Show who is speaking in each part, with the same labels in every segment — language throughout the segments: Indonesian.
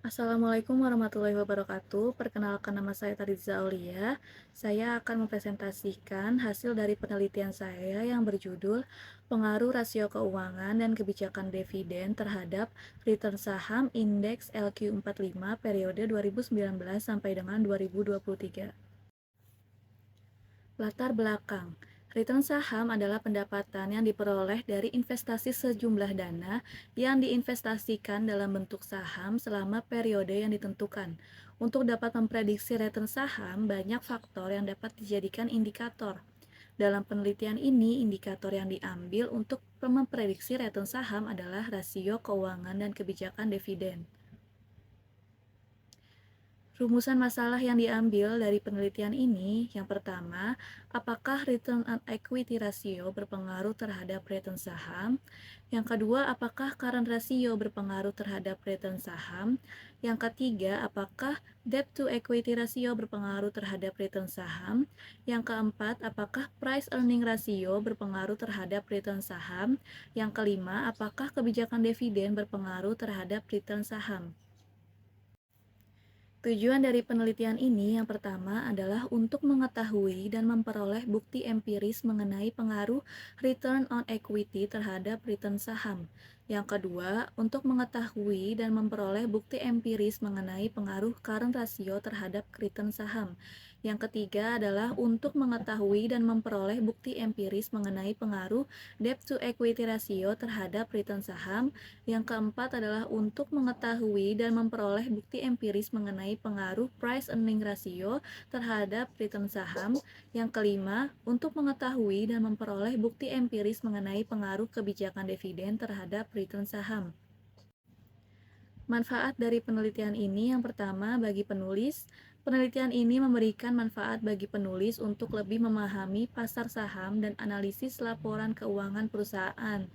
Speaker 1: Assalamualaikum warahmatullahi wabarakatuh. Perkenalkan, nama saya Tariza Aulia. Saya akan mempresentasikan hasil dari penelitian saya yang berjudul Pengaruh Rasio Keuangan dan Kebijakan Dividen terhadap Return Saham Indeks LQ45 periode 2019 sampai dengan 2023. Latar belakang. Return saham adalah pendapatan yang diperoleh dari investasi sejumlah dana yang diinvestasikan dalam bentuk saham selama periode yang ditentukan. Untuk dapat memprediksi return saham, banyak faktor yang dapat dijadikan indikator. Dalam penelitian ini, indikator yang diambil untuk memprediksi return saham adalah rasio keuangan dan kebijakan dividen. Rumusan masalah yang diambil dari penelitian ini, yang pertama, apakah return on equity ratio berpengaruh terhadap return saham? Yang kedua, apakah current ratio berpengaruh terhadap return saham? Yang ketiga, apakah debt to equity ratio berpengaruh terhadap return saham? Yang keempat, apakah price earning ratio berpengaruh terhadap return saham? Yang kelima, apakah kebijakan dividen berpengaruh terhadap return saham? Tujuan dari penelitian ini yang pertama adalah untuk mengetahui dan memperoleh bukti empiris mengenai pengaruh return on equity terhadap return saham. Yang kedua, untuk mengetahui dan memperoleh bukti empiris mengenai pengaruh current ratio terhadap return saham. Yang ketiga adalah untuk mengetahui dan memperoleh bukti empiris mengenai pengaruh debt to equity ratio terhadap return saham. Yang keempat adalah untuk mengetahui dan memperoleh bukti empiris mengenai pengaruh price earning ratio terhadap return saham. Yang kelima, untuk mengetahui dan memperoleh bukti empiris mengenai pengaruh kebijakan dividen terhadap return saham. Manfaat dari penelitian ini yang pertama bagi penulis, penelitian ini memberikan manfaat bagi penulis untuk lebih memahami pasar saham dan analisis laporan keuangan perusahaan.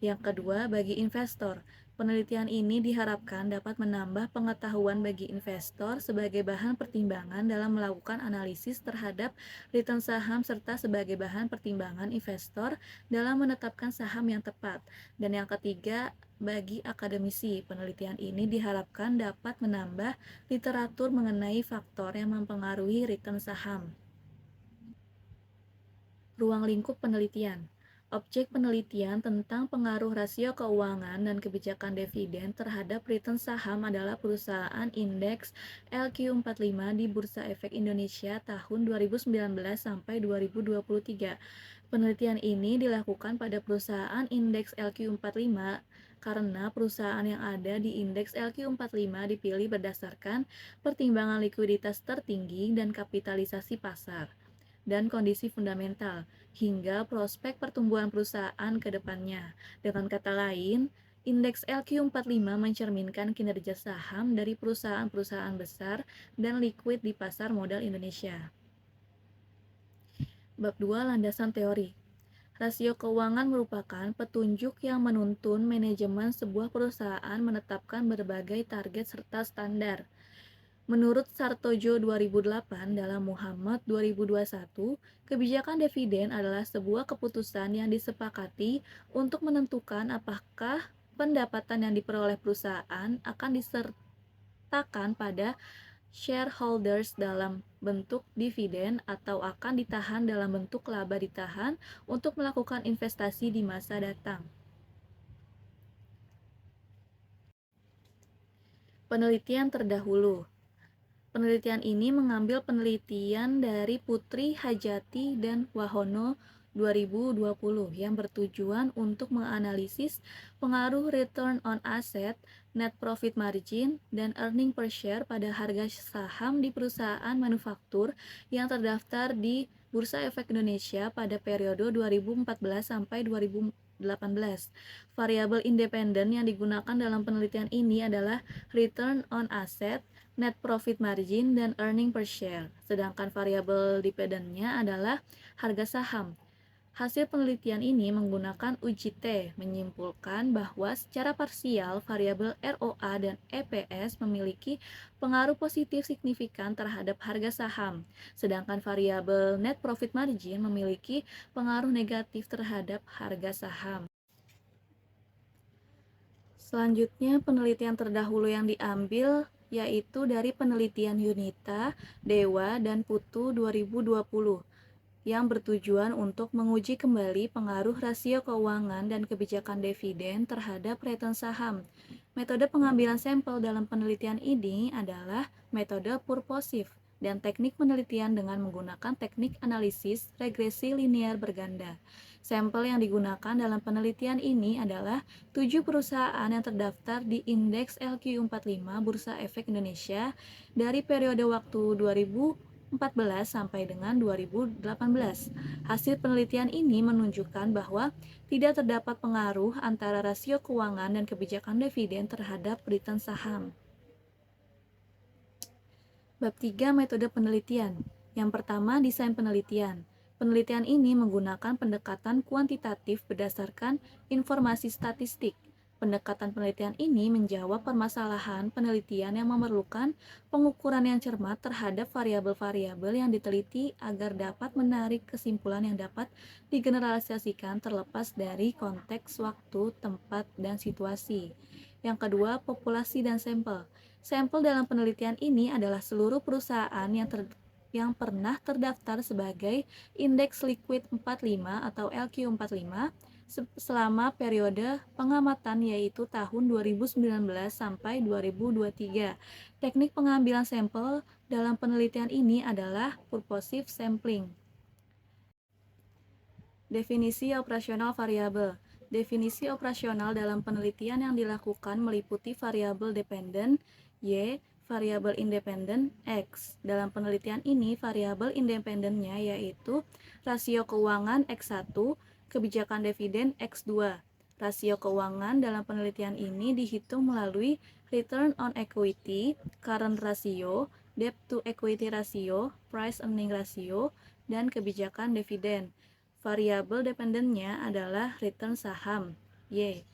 Speaker 1: Yang kedua, bagi investor, penelitian ini diharapkan dapat menambah pengetahuan bagi investor sebagai bahan pertimbangan dalam melakukan analisis terhadap return saham serta sebagai bahan pertimbangan investor dalam menetapkan saham yang tepat. Dan yang ketiga, bagi akademisi, penelitian ini diharapkan dapat menambah literatur mengenai faktor yang mempengaruhi return saham. Ruang lingkup penelitian. Objek penelitian tentang pengaruh rasio keuangan dan kebijakan dividen terhadap return saham adalah perusahaan indeks LQ45 di Bursa Efek Indonesia tahun 2019 sampai 2023. Penelitian ini dilakukan pada perusahaan indeks LQ45 karena perusahaan yang ada di indeks LQ45 dipilih berdasarkan pertimbangan likuiditas tertinggi dan kapitalisasi pasar dan kondisi fundamental, hingga prospek pertumbuhan perusahaan ke depannya. Dengan kata lain, indeks LQ45 mencerminkan kinerja saham dari perusahaan-perusahaan besar dan liquid di pasar modal Indonesia. Bab 2, landasan teori. Rasio keuangan merupakan petunjuk yang menuntun manajemen sebuah perusahaan menetapkan berbagai target serta standar. Menurut Sartojo 2008 dalam Muhammad 2021, kebijakan dividen adalah sebuah keputusan yang disepakati untuk menentukan apakah pendapatan yang diperoleh perusahaan akan disertakan pada shareholders dalam bentuk dividen atau akan ditahan dalam bentuk laba ditahan untuk melakukan investasi di masa datang. Penelitian terdahulu. Penelitian ini mengambil penelitian dari Putri Hajati dan Wahono 2020 yang bertujuan untuk menganalisis pengaruh return on asset, net profit margin, dan earning per share pada harga saham di perusahaan manufaktur yang terdaftar di Bursa Efek Indonesia pada periode 2014 sampai 2018. Variabel independen yang digunakan dalam penelitian ini adalah return on asset, net profit margin, dan earning per share. Sedangkan variabel dependennya adalah harga saham. Hasil penelitian ini menggunakan uji T menyimpulkan bahwa secara parsial variabel ROA dan EPS memiliki pengaruh positif signifikan terhadap harga saham, sedangkan variabel net profit margin memiliki pengaruh negatif terhadap harga saham. Selanjutnya, penelitian terdahulu yang diambil yaitu dari penelitian Yunita, Dewa, dan Putu 2020 yang bertujuan untuk menguji kembali pengaruh rasio keuangan dan kebijakan dividen terhadap return saham. Metode pengambilan sampel dalam penelitian ini adalah metode purposive dan teknik penelitian dengan menggunakan teknik analisis regresi linear berganda. Sampel yang digunakan dalam penelitian ini adalah 7 perusahaan yang terdaftar di indeks LQ45 Bursa Efek Indonesia dari periode waktu 2014 sampai dengan 2018. Hasil penelitian ini menunjukkan bahwa tidak terdapat pengaruh antara rasio keuangan dan kebijakan dividen terhadap return saham. Bab 3 metode penelitian. Yang pertama, desain penelitian. Penelitian ini menggunakan pendekatan kuantitatif berdasarkan informasi statistik. Pendekatan penelitian ini menjawab permasalahan penelitian yang memerlukan pengukuran yang cermat terhadap variabel-variabel yang diteliti agar dapat menarik kesimpulan yang dapat digeneralisasikan terlepas dari konteks waktu, tempat, dan situasi. Yang kedua, populasi dan sampel. Sampel dalam penelitian ini adalah seluruh perusahaan yang pernah terdaftar sebagai indeks liquid 45 atau LQ45 selama periode pengamatan yaitu tahun 2019 sampai 2023. Teknik pengambilan sampel dalam penelitian ini adalah purposive sampling. Definisi operasional variabel. Definisi operasional dalam penelitian yang dilakukan meliputi variabel dependen Y, variabel independen X. Dalam penelitian ini, variabel independennya yaitu rasio keuangan X1, kebijakan dividen X2. Rasio keuangan dalam penelitian ini dihitung melalui return on equity, current ratio, debt to equity ratio, price earning ratio, dan kebijakan dividen. Variabel dependennya adalah return saham, Y.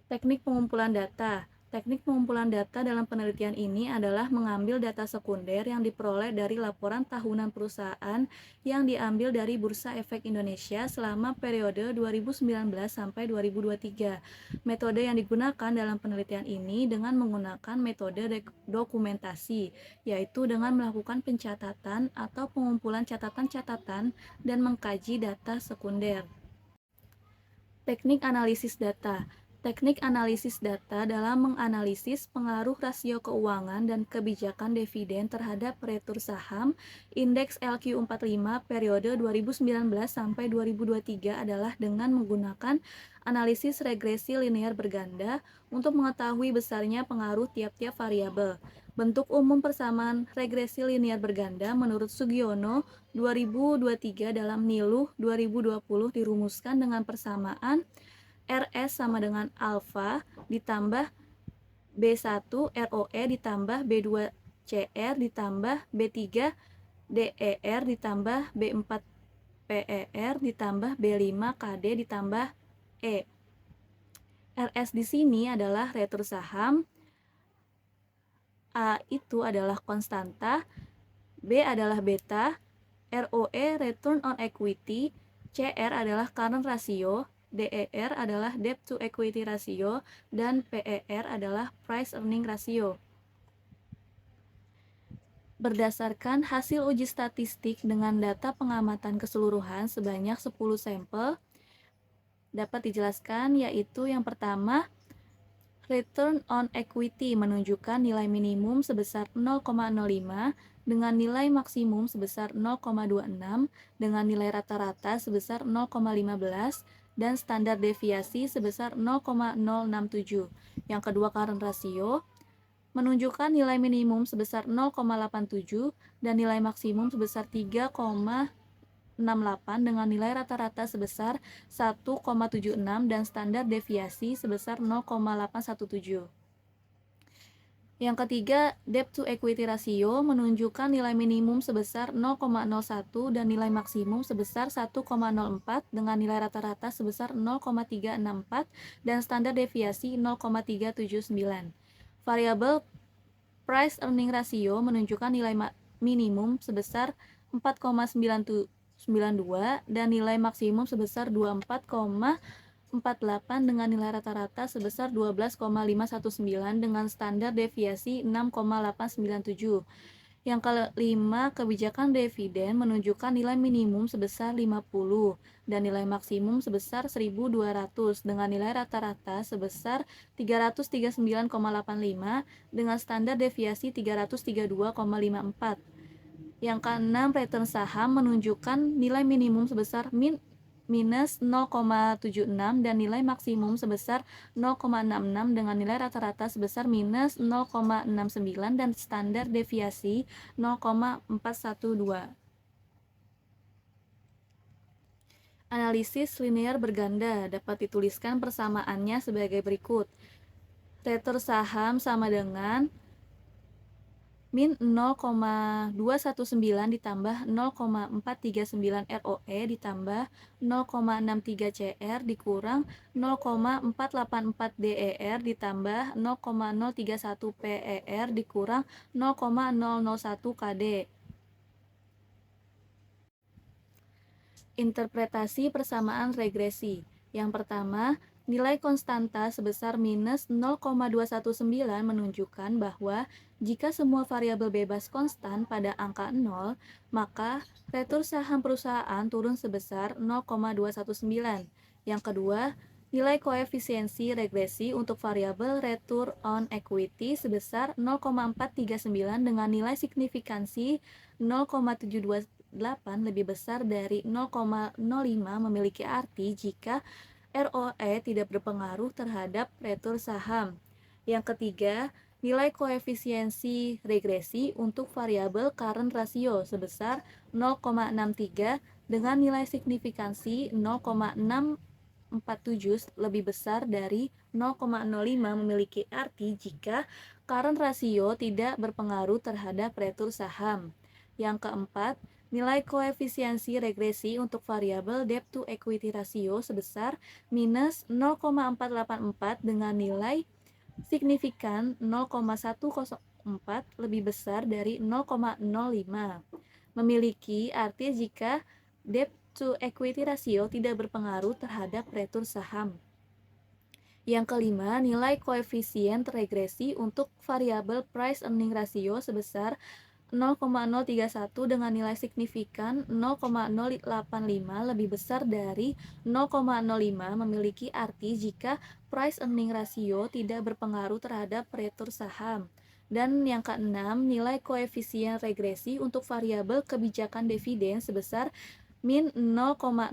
Speaker 1: Teknik pengumpulan data. Teknik pengumpulan data dalam penelitian ini adalah mengambil data sekunder yang diperoleh dari laporan tahunan perusahaan yang diambil dari Bursa Efek Indonesia selama periode 2019 sampai 2023. Metode yang digunakan dalam penelitian ini dengan menggunakan metode dokumentasi, yaitu dengan melakukan pencatatan atau pengumpulan catatan-catatan dan mengkaji data sekunder. Teknik analisis data. Teknik analisis data dalam menganalisis pengaruh rasio keuangan dan kebijakan dividen terhadap retur saham indeks LQ45 periode 2019 sampai 2023 adalah dengan menggunakan analisis regresi linear berganda untuk mengetahui besarnya pengaruh tiap-tiap variabel. Bentuk umum persamaan regresi linear berganda menurut Sugiono 2023 dalam NILUH 2020 dirumuskan dengan persamaan RS sama dengan alfa ditambah B1 ROE ditambah B2 CR ditambah B3 DER ditambah B4 PER ditambah B5 KD ditambah E. RS di sini adalah retur saham, A itu adalah konstanta, B adalah beta, ROE return on equity, CR adalah current ratio, DER adalah debt to equity ratio, dan PER adalah price earning ratio. Berdasarkan hasil uji statistik dengan data pengamatan keseluruhan sebanyak 10 sampel, dapat dijelaskan yaitu yang pertama, return on equity menunjukkan nilai minimum sebesar 0,05 dengan nilai maksimum sebesar 0,26 dengan nilai rata-rata sebesar 0,15 dan standar deviasi sebesar 0,067. Yang kedua, current ratio menunjukkan nilai minimum sebesar 0,87 dan nilai maksimum sebesar 3,68 dengan nilai rata-rata sebesar 1,76 dan standar deviasi sebesar 0,817. Yang ketiga, debt to equity ratio menunjukkan nilai minimum sebesar 0,01 dan nilai maksimum sebesar 1,04 dengan nilai rata-rata sebesar 0,364 dan standar deviasi 0,379. Variabel price earning ratio menunjukkan nilai minimum sebesar 4,92 dan nilai maksimum sebesar 24,0 48 dengan nilai rata-rata sebesar 12,519 dengan standar deviasi 6,897. Yang kelima, kebijakan dividen menunjukkan nilai minimum sebesar 50 dan nilai maksimum sebesar 1.200 dengan nilai rata-rata sebesar 339,85 dengan standar deviasi 332,54. Yang keenam, return saham menunjukkan nilai minimum sebesar minus 0,76 dan nilai maksimum sebesar 0,66 dengan nilai rata-rata sebesar minus 0,69 dan standar deviasi 0,412. Analisis linear berganda dapat dituliskan persamaannya sebagai berikut. Return saham sama dengan min 0,219 ditambah 0,439 ROE ditambah 0,63 CR dikurang 0,484 DER ditambah 0,031 PER dikurang 0,001 KD. Interpretasi persamaan regresi. Yang pertama, nilai konstanta sebesar minus 0,219 menunjukkan bahwa jika semua variabel bebas konstan pada angka 0, maka return saham perusahaan turun sebesar 0,219. Yang kedua, nilai koefisiensi regresi untuk variabel return on equity sebesar 0,439 dengan nilai signifikansi 0,728 lebih besar dari 0,05 memiliki arti jika ROE tidak berpengaruh terhadap return saham. Yang ketiga, nilai koefisiensi regresi untuk variabel current ratio sebesar 0,63 dengan nilai signifikansi 0,647 lebih besar dari 0,05 memiliki arti jika current ratio tidak berpengaruh terhadap return saham. Yang keempat, nilai koefisiensi regresi untuk variabel debt to equity ratio sebesar minus 0,484 dengan nilai signifikan 0,104 lebih besar dari 0,05. Memiliki arti jika debt to equity ratio tidak berpengaruh terhadap return saham. Yang kelima, nilai koefisien regresi untuk variabel price earning ratio sebesar 0,031 dengan nilai signifikan 0,085 lebih besar dari 0,05 memiliki arti jika price earning ratio tidak berpengaruh terhadap return saham. Dan yang keenam, nilai koefisien regresi untuk variabel kebijakan dividen sebesar min 0,001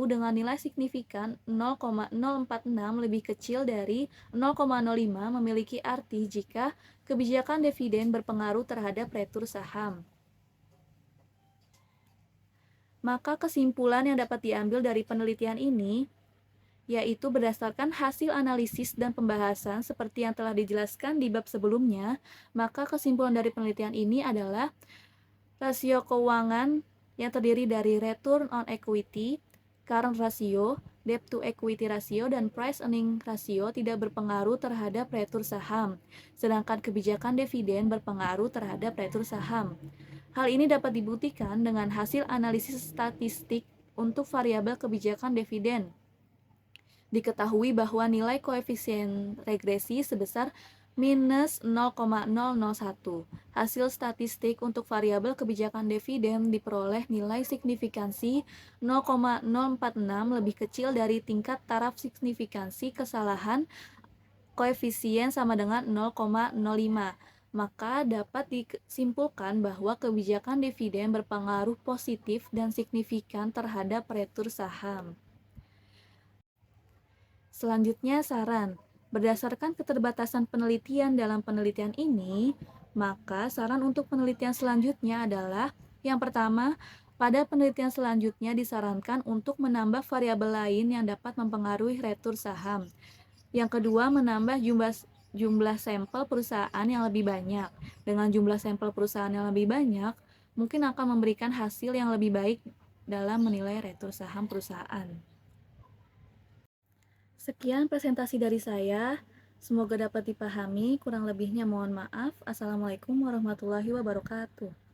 Speaker 1: dengan nilai signifikan 0,046 lebih kecil dari 0,05 memiliki arti jika kebijakan dividen berpengaruh terhadap return saham. Maka kesimpulan yang dapat diambil dari penelitian ini yaitu berdasarkan hasil analisis dan pembahasan seperti yang telah dijelaskan di bab sebelumnya, maka kesimpulan dari penelitian ini adalah rasio keuangan yang terdiri dari return on equity, current ratio, debt to equity ratio, dan price earning ratio tidak berpengaruh terhadap return saham, sedangkan kebijakan dividen berpengaruh terhadap return saham. Hal ini dapat dibuktikan dengan hasil analisis statistik untuk variabel kebijakan dividen. Diketahui bahwa nilai koefisien regresi sebesar minus 0,001. Hasil statistik untuk variabel kebijakan dividen diperoleh nilai signifikansi 0,046 lebih kecil dari tingkat taraf signifikansi kesalahan koefisien sama dengan 0,05. Maka dapat disimpulkan bahwa kebijakan dividen berpengaruh positif dan signifikan terhadap return saham. Selanjutnya, saran. Berdasarkan keterbatasan penelitian dalam penelitian ini, maka saran untuk penelitian selanjutnya adalah yang pertama, pada penelitian selanjutnya disarankan untuk menambah variabel lain yang dapat mempengaruhi return saham. Yang kedua, menambah jumlah sampel perusahaan yang lebih banyak. Dengan jumlah sampel perusahaan yang lebih banyak, mungkin akan memberikan hasil yang lebih baik dalam menilai return saham perusahaan. Sekian presentasi dari saya. Semoga dapat dipahami. Kurang lebihnya mohon maaf. Assalamualaikum warahmatullahi wabarakatuh.